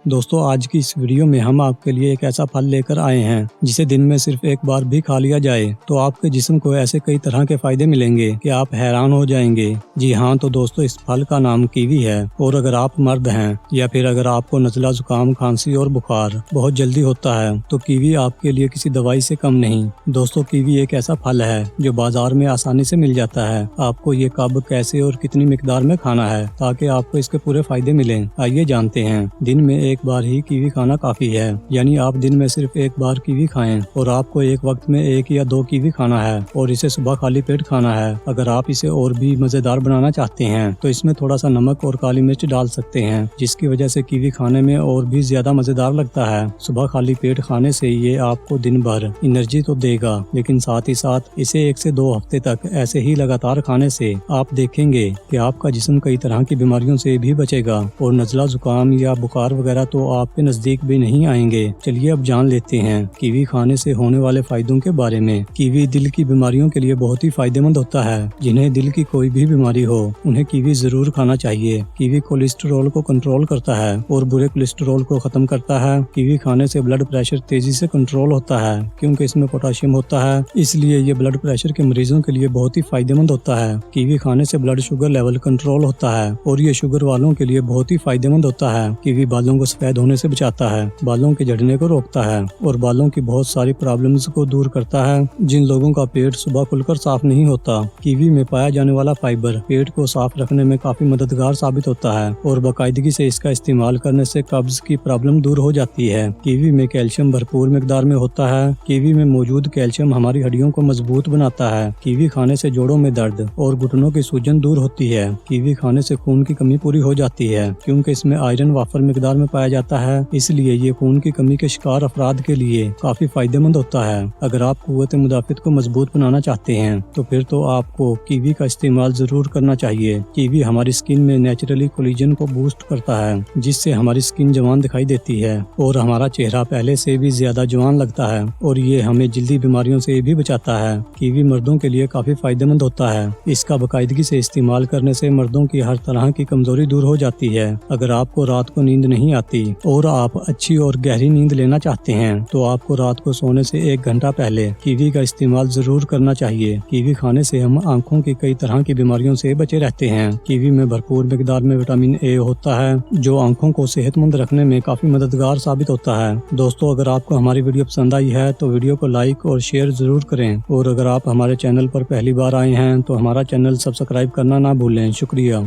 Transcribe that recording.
दोस्तों आज की इस वीडियो में हम आपके लिए एक ऐसा फल लेकर आए हैं जिसे दिन में सिर्फ एक बार भी खा लिया जाए तो आपके जिस्म को ऐसे कई तरह के फायदे मिलेंगे कि आप हैरान हो जाएंगे। जी हाँ, तो दोस्तों इस फल का नाम कीवी है और अगर आप मर्द हैं या फिर अगर आपको नज़ला, जुकाम, खांसी और बुखार बहुत जल्दी होता है तो कीवी आपके लिए किसी दवाई से कम नहीं। दोस्तों कीवी एक ऐसा फल है जो बाजार में आसानी से मिल जाता है। आपको ये कब, कैसे और कितनी मिकदार में खाना है ताकि आपको इसके पूरे फायदे मिलें, आइए जानते हैं। दिन में एक बार ही कीवी खाना काफी है, यानी आप दिन में सिर्फ एक बार कीवी खाएं और आपको एक वक्त में 1 या 2 कीवी खाना है और इसे सुबह खाली पेट खाना है। अगर आप इसे और भी मजेदार बनाना चाहते हैं तो इसमें थोड़ा सा नमक और काली मिर्च डाल सकते हैं, जिसकी वजह से कीवी खाने में और भी ज्यादा मजेदार लगता है। सुबह खाली पेट खाने से ये आपको दिन भर एनर्जी तो देगा, लेकिन साथ ही साथ इसे 1 से 2 हफ्ते तक ऐसे ही लगातार खाने से आप देखेंगे कि आपका जिस्म कई तरह की बीमारियों से भी बचेगा और नज़ला, जुकाम या बुखार वगैरह तो आपके नजदीक भी नहीं आएंगे। चलिए अब जान लेते हैं कीवी खाने से होने वाले फायदों के बारे में। कीवी दिल की बीमारियों के लिए बहुत ही फायदेमंद होता है। जिन्हें दिल की कोई भी बीमारी हो उन्हें कीवी जरूर खाना चाहिए। कीवी कोलेस्ट्रॉल को कंट्रोल करता है और बुरे कोलेस्ट्रॉल को खत्म करता है। कीवी खाने से ब्लड प्रेशर तेजी से कंट्रोल होता है क्योंकि इसमें पोटाशियम होता है, इसलिए ये ब्लड प्रेशर के मरीजों के लिए बहुत ही फायदेमंद होता है। कीवी खाने से ब्लड शुगर लेवल कंट्रोल होता है और ये शुगर वालों के लिए बहुत ही फायदेमंद होता है। कीवी बालों को सफेद होने से बचाता है, बालों के झड़ने को रोकता है और बालों की बहुत सारी प्रॉब्लम्स को दूर करता है। जिन लोगों का पेट सुबह खुलकर साफ नहीं होता, कीवी में पाया जाने वाला फाइबर पेट को साफ रखने में काफी मददगार साबित होता है और बाकायदगी से इसका इस्तेमाल करने से कब्ज की प्रॉब्लम दूर हो जाती है। कीवी में कैल्शियम भरपूर मिकदार में होता है। कीवी में मौजूद कैल्शियम हमारी हड्डियों को मजबूत बनाता है। कीवी खाने से जोड़ों में दर्द और घुटनों की सूजन दूर होती है। कीवी खाने से खून की कमी पूरी हो जाती है क्योंकि इसमें आयरन वाफर मिकदार में पाया जाता है, इसलिए ये खून की कमी के शिकार अफराद के लिए काफी फायदेमंद होता है। अगर आप कुव्वत मुदाफित को मजबूत बनाना चाहते हैं तो फिर तो आपको कीवी का इस्तेमाल जरूर करना चाहिए। कीवी हमारी स्किन में नेचुरली कोलेजन को बूस्ट करता है, जिससे हमारी स्किन जवान दिखाई देती है और हमारा चेहरा पहले से भी ज्यादा जवान लगता है और ये हमें जल्दी बीमारियों से भी बचाता है। कीवी मर्दों के लिए काफी फायदेमंद होता है। इसका बाकायदगी से इस्तेमाल करने से मर्दों की हर तरह की कमजोरी दूर हो जाती है। अगर आपको रात को नींद नहीं आती और आप अच्छी और गहरी नींद लेना चाहते हैं तो आपको रात को सोने से 1 घंटा पहले कीवी का इस्तेमाल जरूर करना चाहिए। कीवी खाने से हम आंखों की कई तरह की बीमारियों से बचे रहते हैं। कीवी में भरपूर मिकदार में विटामिन ए होता है जो आंखों को सेहतमंद रखने में काफी मददगार साबित होता है। दोस्तों अगर आपको हमारी वीडियो पसंद आई है तो वीडियो को लाइक और शेयर जरूर करें और अगर आप हमारे चैनल पर पहली बार आए हैं तो हमारा चैनल सब्सक्राइब करना ना भूलें। शुक्रिया।